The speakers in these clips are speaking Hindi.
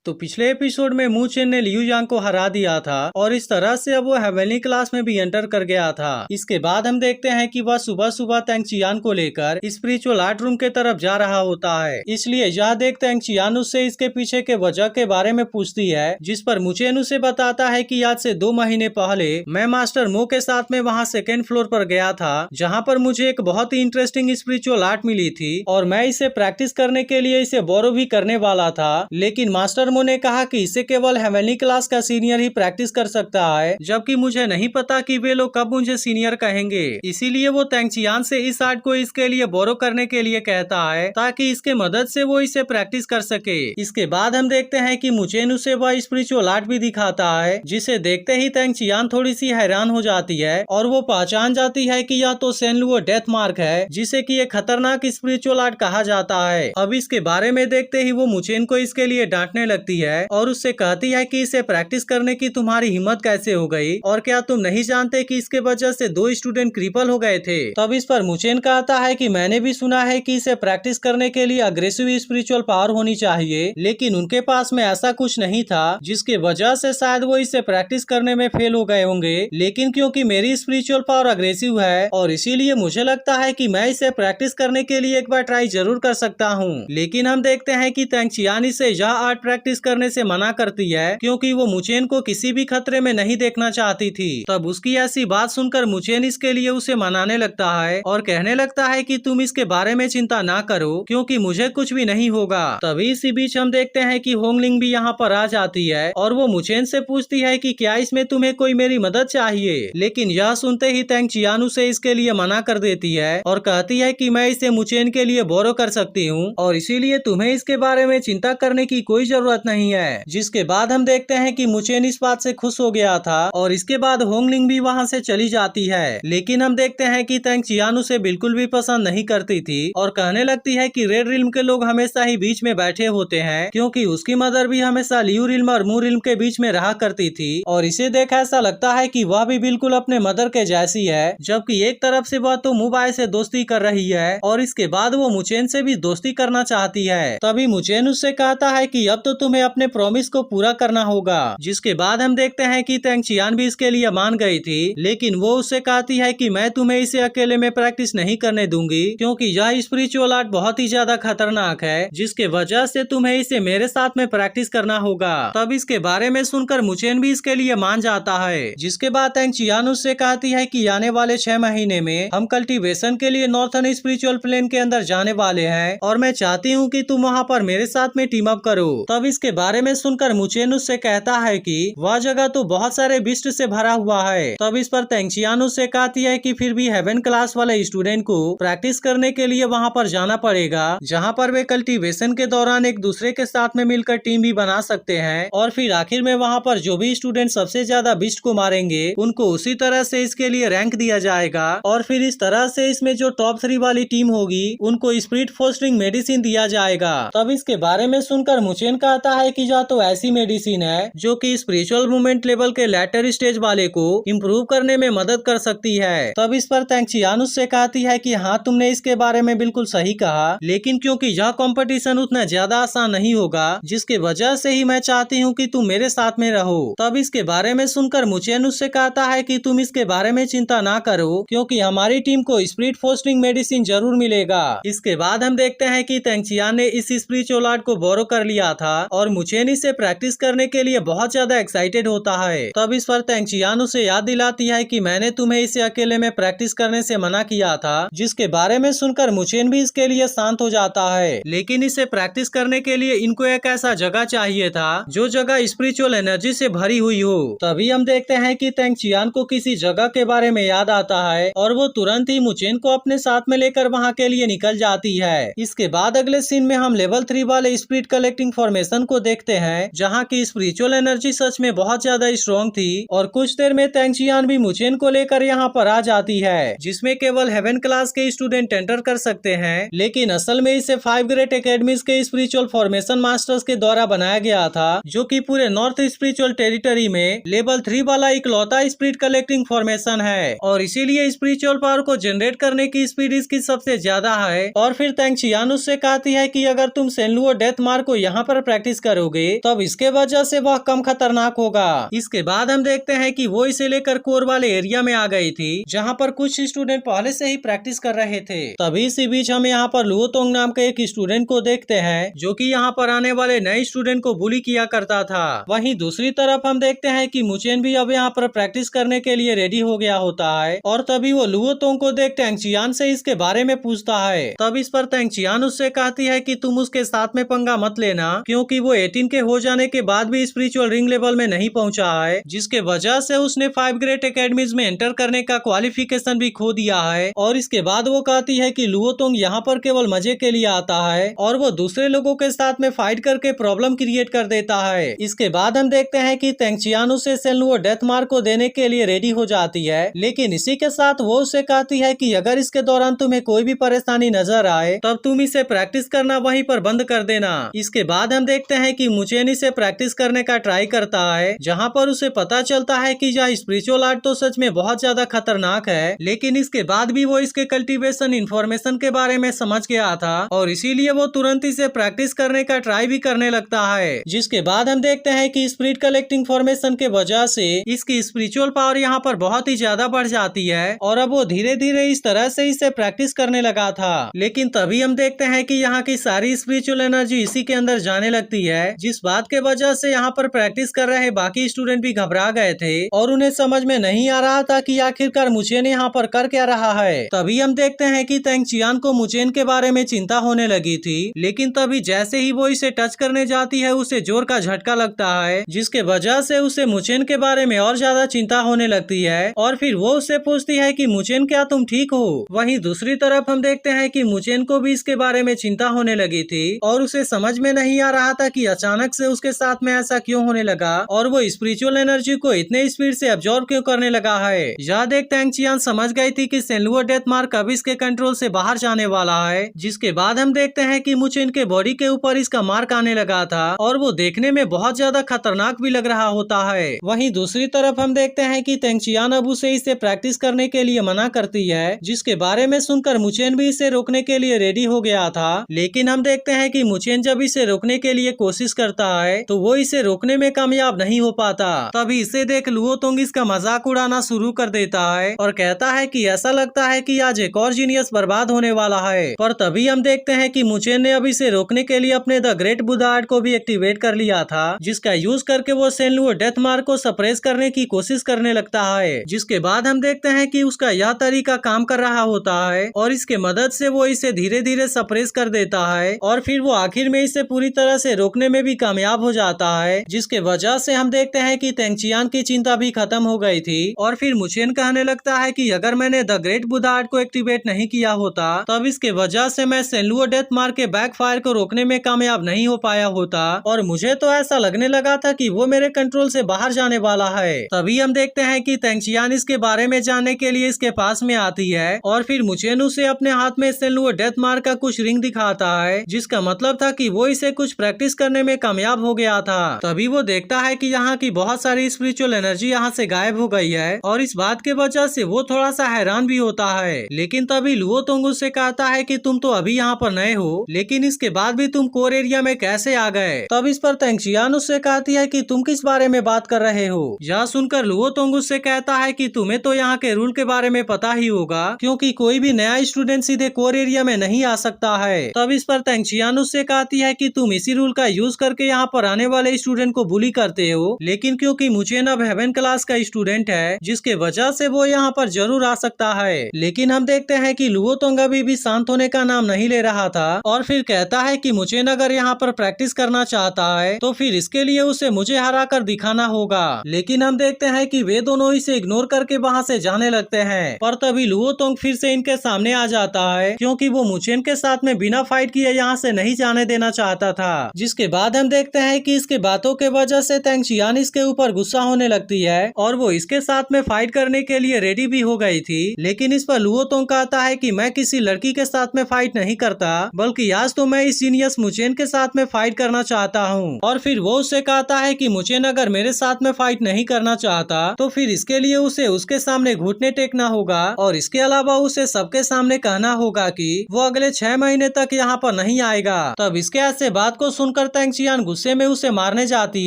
तो पिछले एपिसोड में मू चेन ने लियू यांग को हरा दिया था और इस तरह से अब वो हेवनली क्लास में भी एंटर कर गया था। इसके बाद हम देखते हैं कि वह सुबह सुबह तेंग चियान को लेकर स्पिरिचुअल आर्ट रूम के तरफ जा रहा होता है। इसलिए यह देख तेंग चियान उससे इसके पीछे के वजह के बारे में पूछती है, जिस पर मू चेन उसे बताता है कि आज से 2 महीने पहले मैं मास्टर मो के साथ में वहाँ 2nd फ्लोर पर गया था, जहाँ पर मुझे एक बहुत ही इंटरेस्टिंग स्पिरिचुअल आर्ट मिली थी और मैं इसे प्रैक्टिस करने के लिए इसे बोरो भी करने वाला था, लेकिन मास्टर ने कहा कि इसे केवल हेवनली क्लास का सीनियर ही प्रैक्टिस कर सकता है, जबकि मुझे नहीं पता कि वे लोग कब मुझे सीनियर कहेंगे। इसीलिए वो तेंग चियान से इस आर्ट को इसके लिए बोरो करने के लिए कहता है ताकि इसके मदद से वो इसे प्रैक्टिस कर सके। इसके बाद हम देखते हैं कि मू चेन उसे वह स्पिरिचुअल आर्ट भी दिखाता है, जिसे देखते ही तेंग चियान थोड़ी सी हैरान हो जाती है और वो पहचान जाती है कि यह तो सेनलुओ डेथ मार्क है, जिसे कि एक खतरनाक स्पिरिचुअल आर्ट कहा जाता है। अब इसके बारे में देखते ही वो मू चेन को इसके लिए डांटने लगती है और उससे कहती है कि इसे प्रैक्टिस करने की तुम्हारी हिम्मत कैसे हो गई, और क्या तुम नहीं जानते कि इसके वजह से 2 स्टूडेंट क्रिपल हो गए थे। तब इस पर मू चेन कहता है कि मैंने भी सुना है कि इसे प्रैक्टिस करने के लिए अग्रेसिव स्पिरिचुअल पावर होनी चाहिए, लेकिन उनके पास में ऐसा कुछ नहीं था, जिसके वजह से शायद वो इसे प्रैक्टिस करने में फेल हो गए होंगे। लेकिन क्योंकि मेरी स्पिरिचुअल पावर अग्रेसिव है और इसीलिए मुझे लगता है कि मैं इसे प्रैक्टिस करने के लिए एक बार ट्राई जरूर कर सकता हूँ। लेकिन हम देखते हैं कि तेंग चियान इसे यह आर्ट प्रैक्टिस करने से मना करती है, क्योंकि वो मू चेन को किसी भी खतरे में नहीं देखना चाहती थी। तब उसकी ऐसी बात सुनकर मू चेन इसके लिए उसे मनाने लगता है और कहने लगता है कि तुम इसके बारे में चिंता ना करो, क्योंकि मुझे कुछ भी नहीं होगा। तभी इसी बीच हम देखते हैं कि होंगलिंग भी यहाँ पर आ जाती है और वो मू चेन से पूछती है कि क्या इसमें तुम्हें कोई मेरी मदद चाहिए। लेकिन यह सुनते ही तेंग चियान उसे इसके लिए मना कर देती है और कहती है कि मैं इसे मू चेन के लिए बोरो कर सकती हूँ और इसीलिए तुम्हें इसके बारे में चिंता करने की कोई जरूरत नहीं है। जिसके बाद हम देखते हैं कि मू चेन इस बात से खुश हो गया था और इसके बाद होंगलिंग भी वहाँ से चली जाती है। लेकिन हम देखते हैं कि तेंग चियान उसे बिल्कुल भी पसंद नहीं करती थी और कहने लगती है कि रेड रिल्म के लोग हमेशा ही बीच में बैठे होते हैं, क्योंकि उसकी मदर भी हमेशा लियू रिल्म और मू रिल्म के बीच में रहा करती थी और इसे देख ऐसा लगता है कि वह भी बिल्कुल अपने मदर के जैसी है, जबकि एक तरफ से वह तो मू बाय से दोस्ती कर रही है और इसके बाद वो मू चेन से भी दोस्ती करना चाहती है। तभी मू चेन उससे कहता है कि अब तो तुम्हें अपने प्रॉमिस को पूरा करना होगा। जिसके बाद हम देखते हैं कि तेंग चियान भी इसके लिए मान गई थी, लेकिन वो उससे कहती है कि मैं तुम्हें इसे अकेले में प्रैक्टिस नहीं करने दूंगी, क्योंकि यह स्पिरिचुअल आर्ट बहुत ही ज्यादा खतरनाक है, जिसके वजह से तुम्हें इसे मेरे साथ में प्रैक्टिस करना होगा। तब इसके बारे में सुनकर मू चेन भी इसके लिए मान जाता है। जिसके बाद तेंग चियान उससे कहती है कि आने वाले 6 महीने में हम कल्टीवेशन के लिए नॉर्थर्न स्पिरिचुअल प्लेन के अंदर जाने वाले हैं और मैं चाहती हूँ कि तुम वहाँ पर मेरे साथ में टीम अप करो। तब इसके बारे में सुनकर मू चेन उससे कहता है कि वह जगह तो बहुत सारे बिस्ट से भरा हुआ है। तब इस पर तेंग चियान उससे कहती है कि फिर भी हेवन क्लास वाले स्टूडेंट को प्रैक्टिस करने के लिए वहाँ पर जाना पड़ेगा, जहाँ पर वे कल्टीवेशन के दौरान एक दूसरे के साथ में मिलकर टीम भी बना सकते हैं और फिर आखिर में वहाँ पर जो भी स्टूडेंट सबसे ज्यादा बिस्ट को मारेंगे उनको उसी तरह से इसके लिए रैंक दिया जाएगा और फिर इस तरह से इसमें जो टॉप 3 वाली टीम होगी उनको स्पिरिट फोस्टरिंग मेडिसिन दिया जाएगा। तब इसके बारे में सुनकर मू चेन कहता है कि यह तो ऐसी मेडिसिन है जो कि स्पिरिचुअल मूवमेंट लेवल के लेटर स्टेज वाले को इम्प्रूव करने में मदद कर सकती है। तब इस पर तेंग चियान उससे कहती है कि हाँ तुमने इसके बारे में बिल्कुल सही कहा, लेकिन क्योंकि यह कंपटीशन उतना ज्यादा आसान नहीं होगा, जिसके वजह से ही मैं चाहती हूँ कि तुम मेरे साथ में रहो। तब इसके बारे में सुनकर मू चेन उससे कहता है कि तुम इसके बारे में चिंता ना करो, क्योंकि हमारी टीम को स्पिरिट फोस्टरिंग मेडिसिन जरूर मिलेगा। इसके बाद हम देखते हैं कि तेंग चियान ने इस स्पिरिचुअल आर्ट को बोरो कर लिया था और मू चेन इसे प्रैक्टिस करने के लिए बहुत ज्यादा एक्साइटेड होता है। तब इस पर तेंग चियान उसे याद दिलाती है कि मैंने तुम्हें इसे अकेले में प्रैक्टिस करने से मना किया था, जिसके बारे में सुनकर मू चेन भी इसके लिए शांत हो जाता है। लेकिन इसे प्रैक्टिस करने के लिए इनको एक ऐसा जगह चाहिए था जो जगह स्पिरिचुअल एनर्जी से भरी हुई हो। तभी हम देखते हैं कि तेंग चियान को किसी जगह के बारे में याद आता है और वो तुरंत ही मू चेन को अपने साथ में लेकर वहाँ के लिए निकल जाती है। इसके बाद अगले सीन में हम लेवल 3 वाले स्पिरिट कलेक्टिंग फॉर्मेशन को देखते हैं, जहाँ की स्पिरिचुअल एनर्जी सच में बहुत ज्यादा स्ट्रॉन्ग थी और कुछ देर में तेंग चियान भी मू चेन को लेकर यहाँ पर आ जाती है, जिसमें केवल हेवन क्लास के स्टूडेंट एंटर कर सकते हैं। लेकिन असल में इसे 5 ग्रेट एकेडमीज के स्पिरिचुअल फॉर्मेशन मास्टर्स के द्वारा बनाया गया था, जो कि पूरे नॉर्थ स्पिरिचुअल टेरिटरी में लेवल 3 वाला इकलौता स्पिरिट कलेक्टिंग फॉर्मेशन है और इसीलिए स्पिरिचुअल पावर को जनरेट करने की स्पीड इसकी सबसे ज्यादा है। और फिर तेंग चियान उससे कहती है कि अगर तुम सेनलुओ डेथ मार्क को यहाँ पर प्रैक्टिस प्रैक्टिस करोगे तब इसके वजह से वह कम खतरनाक होगा। इसके बाद हम देखते हैं कि वो इसे लेकर कोर वाले एरिया में आ गई थी जहाँ पर कुछ स्टूडेंट पहले से ही प्रैक्टिस कर रहे थे। तभी इसी बीच हम यहाँ पर लुओतोंग नाम के एक स्टूडेंट को देखते हैं जो कि यहाँ पर आने वाले नए स्टूडेंट को बुली किया करता था। वहीं दूसरी तरफ हम देखते हैं कि मुचेन भी अब यहाँ पर प्रैक्टिस करने के लिए रेडी हो गया होता है और तभी वो लुओतोंग को देख टैंगचियान से इसके बारे में पूछता है। तब इस पर टैंगचियान उससे कहती है कि तुम उसके साथ में पंगा मत लेना क्योंकि वो 18 के हो जाने के बाद भी स्पिरिचुअल रिंग लेवल में नहीं पहुंचा है, जिसके वजह से उसने 5 ग्रेट एकेडमीज में एंटर करने का क्वालिफिकेशन भी खो दिया है। और इसके बाद वो कहती है कि लुओतोंग यहाँ पर केवल मजे के लिए आता है और वो दूसरे लोगों के साथ में फाइट करके प्रॉब्लम क्रिएट कर देता है। इसके बाद हम देखते हैं कि टैंगचियान उसे सेनलुओ डेथ मार्क को देने के लिए रेडी हो जाती है, लेकिन इसी के साथ वो उसे कहती है कि अगर इसके दौरान तुम्हें कोई भी परेशानी नजर आए तब तुम इसे प्रैक्टिस करना वहीं पर बंद कर देना। इसके बाद हम देखते हैं कि मुचेन इसे प्रैक्टिस करने का ट्राई करता है जहाँ पर उसे पता चलता है कि यह स्पिरिचुअल आर्ट तो सच में बहुत ज्यादा खतरनाक है, लेकिन इसके बाद भी वो इसके कल्टीवेशन इन्फॉर्मेशन के बारे में समझ गया था और इसीलिए वो तुरंत इसे प्रैक्टिस करने का ट्राई भी करने लगता है। जिसके बाद हम देखते हैं कि स्पिरिट कलेक्टिंग फॉर्मेशन के वजह से इसकी स्पिरिचुअल पावर यहाँ पर बहुत ही ज्यादा बढ़ जाती है और अब वो धीरे धीरे इस तरह से इसे प्रैक्टिस करने लगा था। लेकिन तभी हम देखते हैं कि यहाँ की सारी स्पिरिचुअल एनर्जी इसी के अंदर जाने लगती है, जिस बात के वजह से यहाँ पर प्रैक्टिस कर रहे बाकी स्टूडेंट भी घबरा गए थे और उन्हें समझ में नहीं आ रहा था कि आखिरकार मुचेन यहाँ पर कर क्या रहा है। तभी हम देखते हैं कि टैंगचियान को मुचेन के बारे में चिंता होने लगी थी, लेकिन तभी जैसे ही वो इसे टच करने जाती है उसे जोर का झटका लगता है, जिसके वजह से उसे मुचेन के बारे में और ज्यादा चिंता होने लगती है और फिर वो उससे पूछती है कि मुचेन क्या तुम ठीक हो। वहीं दूसरी तरफ हम देखते हैं कि मुचेन को भी इसके बारे में चिंता होने लगी थी और उसे समझ में नहीं आ रहा था कि अचानक से उसके साथ में ऐसा क्यों होने लगा और वो स्पिरिचुअल एनर्जी को इतने स्पीड से अब्सॉर्ब क्यों करने लगा है। यह देख टैंगचियान समझ गई थी कि सेनलुओ डेथ मार्क अब इसके कंट्रोल से बाहर जाने वाला है। जिसके बाद हम देखते हैं कि मुचेन के बॉडी के ऊपर इसका मार्क आने लगा था और वो देखने में बहुत ज्यादा खतरनाक भी लग रहा होता है। वहीं दूसरी तरफ हम देखते हैं कि टैंगचियान अब उसे इसे प्रैक्टिस करने के लिए मना करती है, जिसके बारे में सुनकर मुचेन भी इसे रोकने के लिए रेडी हो गया था। लेकिन हम देखते हैं कि मुचेन जब इसे रोकने के लिए कोशिश करता है तो वो इसे रोकने में कामयाब नहीं हो पाता। तभी इसे देख लुओतोंग इसका मजाक उड़ाना शुरू कर देता है और कहता है कि ऐसा लगता है कि आज एक और जीनियस बर्बाद होने वाला है। पर तभी हम देखते हैं कि मुचेन ने अब इसे रोकने के लिए अपने द ग्रेट बुद्धा आर्ट को भी एक्टिवेट कर लिया था, जिसका यूज करके वो सेनलुओ डेथ मार्क को सप्रेस करने की कोशिश करने लगता है। जिसके बाद हम देखते हैं कि उसका यह तरीका काम कर रहा होता है और इसके मदद से वो इसे धीरे धीरे सप्रेस कर देता है और फिर वो आखिर में इसे पूरी तरह से रोकने में भी कामयाब हो जाता है, जिसके वजह से हम देखते हैं कि टैंगचियान की चिंता भी खत्म हो गई थी। और फिर मुचेन कहने लगता है कि अगर मैंने द ग्रेट बुद्धा आर्ट को एक्टिवेट नहीं किया होता तब इसके वजह से मैं सेनलुओ डेथ मार्क के बैकफायर को रोकने में कामयाब नहीं हो पाया होता और मुझे तो ऐसा लगने लगा था कि वो मेरे कंट्रोल से बाहर जाने वाला है। तभी हम देखते हैं कि टैंगचियान इसके बारे में जानने के लिए इसके पास में आती है और फिर मुचेन उसे अपने हाथ में सेनलुओ डेथ मार्क का कुछ रिंग दिखाता है, जिसका मतलब था कि वो इसे कुछ प्रैक्टिस करने में कामयाब हो गया था। तभी वो देखता है कि यहाँ की बहुत सारी स्पिरिचुअल एनर्जी यहाँ से गायब हो गई है और इस बात के वजह से वो थोड़ा सा हैरान भी होता है। लेकिन तभी लुओतोंग उससे कहता है कि तुम तो अभी यहाँ पर नए हो, लेकिन इसके बाद भी तुम कोर एरिया में कैसे आ गए। तब इस पर टैंगचियान उससे कहती है कि तुम किस बारे में बात कर रहे हो। यह सुनकर लुओतोंग उससे कहता है कि तुम्हें तो यहाँ के रूल के बारे में पता ही होगा, क्योंकि कोई भी नया स्टूडेंट सीधे कोर एरिया में नहीं आ सकता है। तब इस पर टैंगचियान उससे कहती है कि तुम इसी रूल का यूज करके यहाँ पर आने वाले स्टूडेंट को बुली करते हो, लेकिन क्योंकि मुचेन अब हेवन क्लास का स्टूडेंट है जिसके वजह से वो यहाँ पर जरूर आ सकता है। लेकिन हम देखते हैं कि लुओतोंग अभी भी शांत होने का नाम नहीं ले रहा था और फिर कहता है कि मुचेन अगर यहाँ पर प्रैक्टिस करना चाहता है तो फिर इसके लिए उसे मुझे हरा कर दिखाना होगा। लेकिन हम देखते हैं कि वे दोनों इसे इग्नोर करके वहाँ से जाने लगते हैं। पर तभी लुओतोंग फिर से इनके सामने आ जाता है, क्योंकि वो मुचेन के साथ में बिना फाइट किए यहाँ से नहीं जाने देना चाहता था। जिसके बाद हम देखते हैं कि इसके बातों के वजह से टैंगचियान इसके ऊपर गुस्सा होने लगती है और वो इसके साथ में फाइट करने के लिए रेडी भी हो गई थी। लेकिन इस पर लुओतोंग कहता है कि मैं किसी लड़की के साथ में फाइट नहीं करता, बल्कि आज तो मैं इस जीनियस मुचेन के साथ में फाइट करना चाहता हूँ। और फिर वो उससे कहता है कि मुचेन अगर मेरे साथ में फाइट नहीं करना चाहता तो फिर इसके लिए उसे उसके सामने घुटने टेकना होगा और इसके अलावा उसे सबके सामने कहना होगा कि वो अगले 6 महीने तक यहाँ पर नहीं आएगा। तब इसके ऐसे बात को सुनकर सुनकर तेंग चियान गुस्से में उसे मारने जाती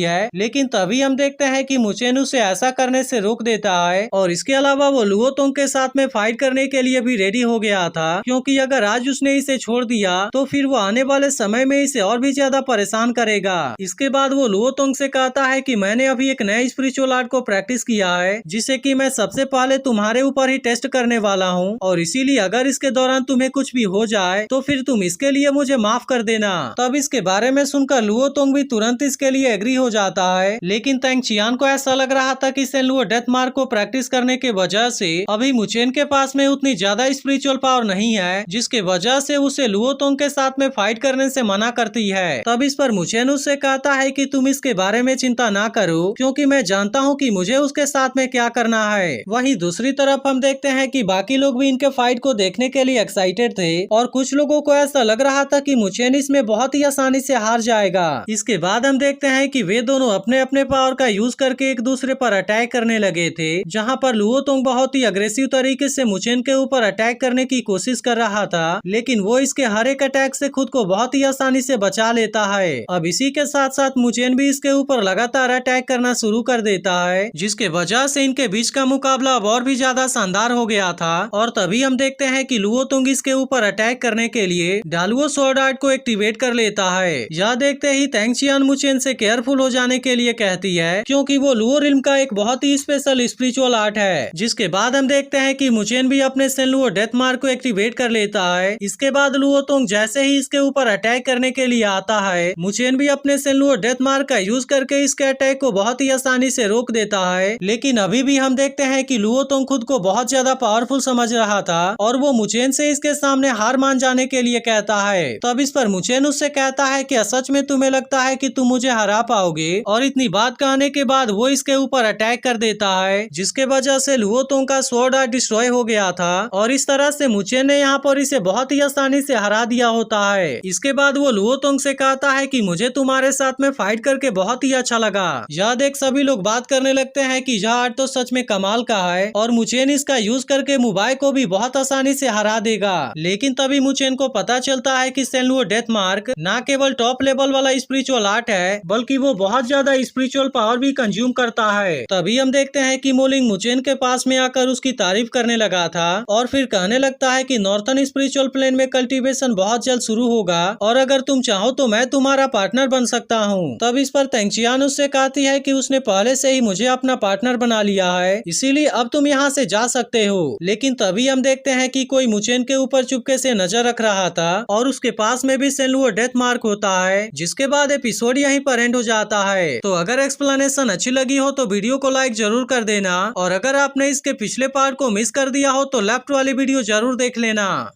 है, लेकिन तभी हम देखते हैं कि मुचेन उसे ऐसा करने से रोक देता है। और इसके अलावा वो लुओ तोंग के साथ में फाइट करने के लिए भी रेडी हो गया था, क्योंकि अगर आज उसने इसे छोड़ दिया तो फिर वो आने वाले समय में इसे और भी ज्यादा परेशान करेगा। इसके बाद वो लुओ तोंग से कहता है कि मैंने अभी एक नए स्पिरिचुअल आर्ट को प्रैक्टिस किया है, जिसे कि मैं सबसे पहले तुम्हारे ऊपर ही टेस्ट करने वाला हूँ, और इसीलिए अगर इसके दौरान तुम्हें कुछ भी हो जाए तो फिर तुम इसके लिए मुझे माफ कर देना। तब इसके बारे में सुनकर लुओ तोंग भी तुरंत इसके लिए एग्री हो जाता है, लेकिन तेंग चियान को ऐसा लग रहा था कि सेन लुओ डेथ मार्क को प्रैक्टिस करने के वजह से अभी मुचेन के पास में उतनी ज्यादा स्पिरिचुअल पावर नहीं है, जिसके वजह से उसे लुओ तोंग के साथ में फाइट करने से मना करती है। तब इस पर मुचेन उससे कहता है कि तुम इसके बारे में चिंता ना करो, क्योंकि मैं जानता हूँ कि मुझे उसके साथ में क्या करना है। वहीं दूसरी तरफ हम देखते हैं कि बाकी लोग भी इनके फाइट को देखने के लिए एक्साइटेड थे, और कुछ लोगों को ऐसा लग रहा था कि मुचेन इसमें बहुत ही आसानी से हार जाएगा। इसके बाद हम देखते हैं कि वे दोनों अपने अपने पावर का यूज करके एक दूसरे पर अटैक करने लगे थे, जहाँ पर लुओ तोंग बहुत ही अग्रेसिव तरीके से मुचेन के ऊपर अटैक करने की कोशिश कर रहा था, लेकिन वो इसके हर एक अटैक से खुद को बहुत ही आसानी से बचा लेता है। अब इसी के साथ साथ मुचेन भी इसके ऊपर लगातार अटैक करना शुरू कर देता है, जिसके वजह से इनके बीच का मुकाबला अब और भी ज्यादा शानदार हो गया था। और तभी हम देखते हैं कि लुओ तोंग इसके ऊपर अटैक करने के लिए डालुओ स्वॉर्ड आर्ट को एक्टिवेट कर लेता है। यह देखते ही तेंग चियान मुचेन से केयरफुल हो जाने के लिए कहती है, क्योंकि वो लुओ रिल्म का एक बहुत ही स्पेशल स्पिरिचुअल आर्ट है। जिसके बाद हम देखते हैं कि मुचेन भी अपने सेन लुओ डेथ मार्क को एक्टिवेट कर लेता है। इसके बाद लुओ तोंग जैसे ही इसके ऊपर अटैक करने के लिए आता है, मुचेन भी अपने सेन लुओ डेथ मार्क का यूज करके इसके अटैक को बहुत ही आसानी से रोक देता है। लेकिन अभी भी हम देखते हैं कि लुओ तोंग खुद को बहुत ज्यादा पावरफुल समझ रहा था, और वो मुचेन से इसके सामने हार मान जाने के लिए कहता है। तब इस पर मुचेन उससे कहता है कि सच में तुम्हें लगता है कि तुम मुझे हरा पाओगे? और इतनी बात कहने के बाद वो इसके ऊपर अटैक कर देता है, जिसके वजह से लुओ तोंग का स्वॉर्ड आर्ट डिस्ट्रॉय हो गया था, और इस तरह से मुचेन ने यहाँ पर इसे बहुत ही आसानी से हरा दिया होता है। इसके बाद वो लुओ तोंग से कहता है कि मुझे तुम्हारे साथ में फाइट करके बहुत ही अच्छा लगा। यह देख सभी लोग बात करने लगते हैं कि यह आर्ट तो सच में कमाल का है, और मुचेन इसका यूज करके मुबाई को भी बहुत आसानी से हरा देगा। लेकिन तभी मुचेन को पता चलता है कि सेन लुओ डेथ मार्क न केवल टॉप लेवल वाला स्पिरिचुअल आर्ट है, बल्कि वो बहुत ज्यादा स्पिरिचुअल पावर भी कंज्यूम करता है। तभी हम देखते हैं कि मोलिंग मुचेन के पास में आकर उसकी तारीफ करने लगा था, और फिर कहने लगता है कि नॉर्थन स्पिरिचुअल प्लेन में कल्टीवेशन बहुत जल्द शुरू होगा, और अगर तुम चाहो तो मैं तुम्हारा पार्टनर बन सकता हूँ। तब इस पर तेंग चियान उससे कहती है कि उसने पहले से ही मुझे अपना पार्टनर बना लिया है, इसीलिए अब तुम यहाँ से जा सकते हो। लेकिन तभी हम देखते हैं कि कोई मुचेन के ऊपर चुपके से नजर रख रहा था, और उसके पास में भी सेन लुओ डेथ मार्क होता है। जिसके बाद एपिसोड यहीं पर एंड हो जाता है। तो अगर एक्सप्लेनेशन अच्छी लगी हो तो वीडियो को लाइक जरूर कर देना, और अगर आपने इसके पिछले पार्ट को मिस कर दिया हो तो लेफ्ट वाली वीडियो जरूर देख लेना।